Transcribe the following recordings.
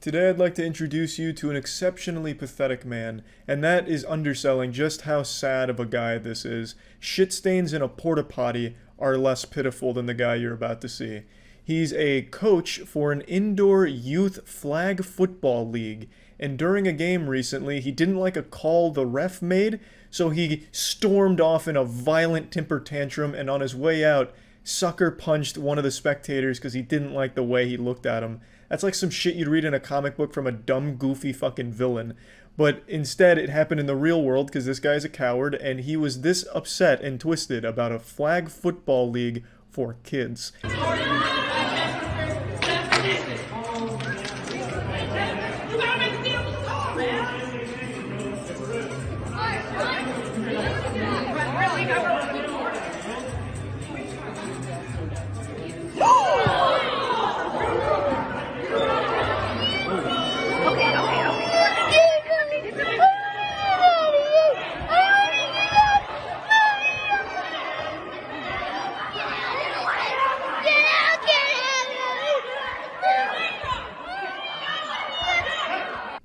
Today I'd like to introduce you to an exceptionally pathetic man, and that is underselling just how sad of a guy this is. Shit stains in a porta potty are less pitiful than the guy you're about to see. He's a coach for an indoor youth flag football league, and during a game recently, he didn't like a call the ref made, so he stormed off in a violent temper tantrum, and on his way out, sucker punched one of the spectators because he didn't like the way he looked at him. That's like some shit you'd read in a comic book from a dumb, goofy fucking villain. But instead, it happened in the real world because this guy's a coward, and he was this upset and twisted about a flag football league for kids.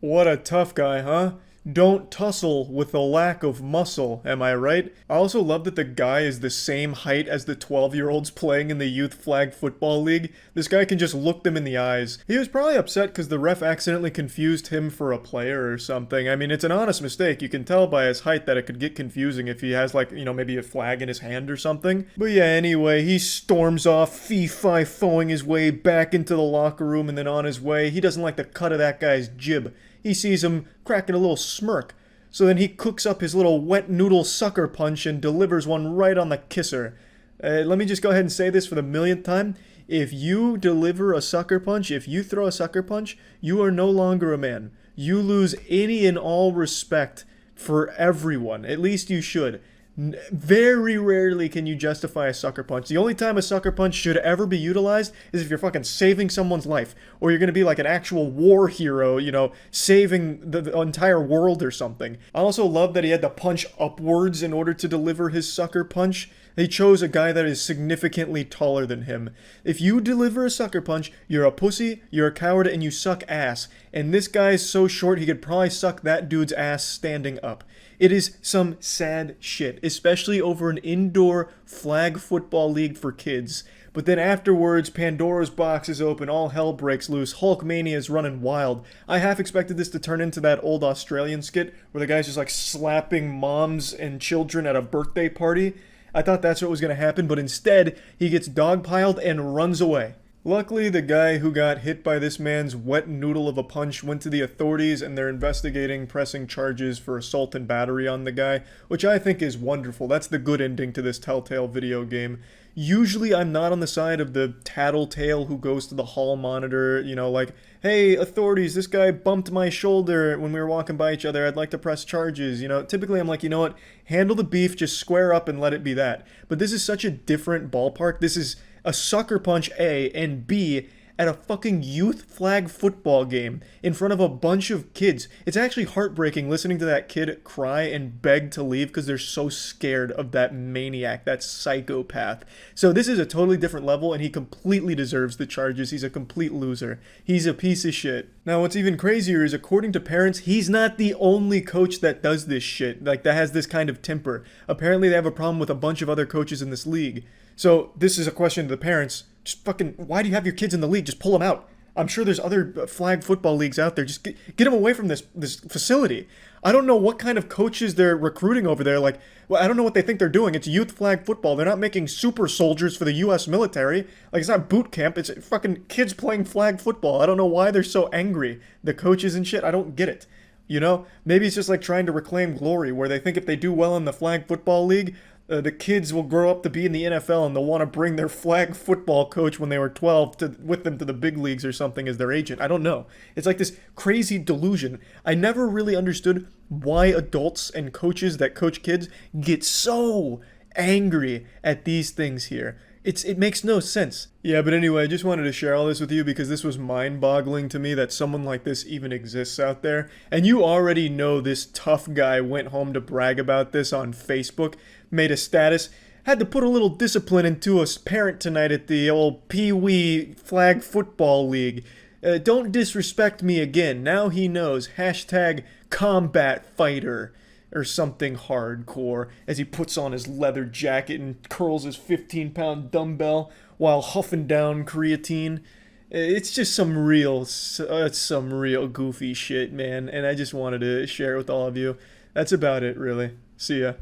What a tough guy, huh? Don't tussle with the lack of muscle, am I right? I also love that the guy is the same height as the 12-year-olds playing in the youth flag football league. This guy can just look them in the eyes. He was probably upset because the ref accidentally confused him for a player or something. I mean, it's an honest mistake. You can tell by his height that it could get confusing if he has, like, maybe a flag in his hand or something. But yeah, anyway, he storms off, fee-fi-foing his way back into the locker room, and then on his way, he doesn't like the cut of that guy's jib. He sees him cracking a little smirk. So then he cooks up his little wet noodle sucker punch and delivers one right on the kisser. Let me just go ahead and say this for the millionth time. If you deliver a sucker punch, if you throw a sucker punch, you are no longer a man. You lose any and all respect for everyone. At least you should. Very rarely can you justify a sucker punch. The only time a sucker punch should ever be utilized is if you're fucking saving someone's life, or you're gonna be like an actual war hero, saving the entire world or something. I also love that he had to punch upwards in order to deliver his sucker punch. They chose a guy that is significantly taller than him. If you deliver a sucker punch, you're a pussy, you're a coward, and you suck ass. And this guy's so short he could probably suck that dude's ass standing up. It is some sad shit, especially over an indoor flag football league for kids. But then afterwards, Pandora's box is open, all hell breaks loose, Hulkmania is running wild. I half expected this to turn into that old Australian skit where the guy's just like slapping moms and children at a birthday party. I thought that's what was going to happen, but instead, he gets dogpiled and runs away. Luckily, the guy who got hit by this man's wet noodle of a punch went to the authorities, and they're investigating, pressing charges for assault and battery on the guy, which I think is wonderful. That's the good ending to this Telltale video game. Usually, I'm not on the side of the tattletale who goes to the hall monitor, like, hey, authorities, this guy bumped my shoulder when we were walking by each other, I'd like to press charges, Typically, I'm like, you know what, handle the beef, just square up and let it be that. But this is such a different ballpark. This is a sucker punch A, and B, at a fucking youth flag football game in front of a bunch of kids. It's actually heartbreaking listening to that kid cry and beg to leave because they're so scared of that maniac, that psychopath. So this is a totally different level, and he completely deserves the charges. He's a complete loser. He's a piece of shit. Now, what's even crazier is, according to parents, he's not the only coach that does this shit, that has this kind of temper. Apparently, they have a problem with a bunch of other coaches in this league. So this is a question to the parents. Just fucking, why do you have your kids in the league? Just pull them out. I'm sure there's other flag football leagues out there. Just get them away from this facility. I don't know what kind of coaches they're recruiting over there. Like, well, I don't know what they think they're doing. It's youth flag football. They're not making super soldiers for the U.S. military. Like, it's not boot camp. It's fucking kids playing flag football. I don't know why they're so angry. The coaches and shit, I don't get it. Maybe it's just like trying to reclaim glory, where they think if they do well in the flag football league, the kids will grow up to be in the NFL and they'll want to bring their flag football coach when they were 12 with them to the big leagues or something as their agent. I don't know. It's like this crazy delusion. I never really understood why adults and coaches that coach kids get so angry at these things here. It makes no sense. Yeah, but anyway, I just wanted to share all this with you because this was mind-boggling to me that someone like this even exists out there. And you already know this tough guy went home to brag about this on Facebook, made a status, had to put a little discipline into a parent tonight at the old Pee Wee Flag Football League. Don't disrespect me again. Now he knows. Hashtag combat fighter or something hardcore as he puts on his leather jacket and curls his 15-pound dumbbell while huffing down creatine. It's just some real goofy shit, man. And I just wanted to share it with all of you. That's about it, really. See ya.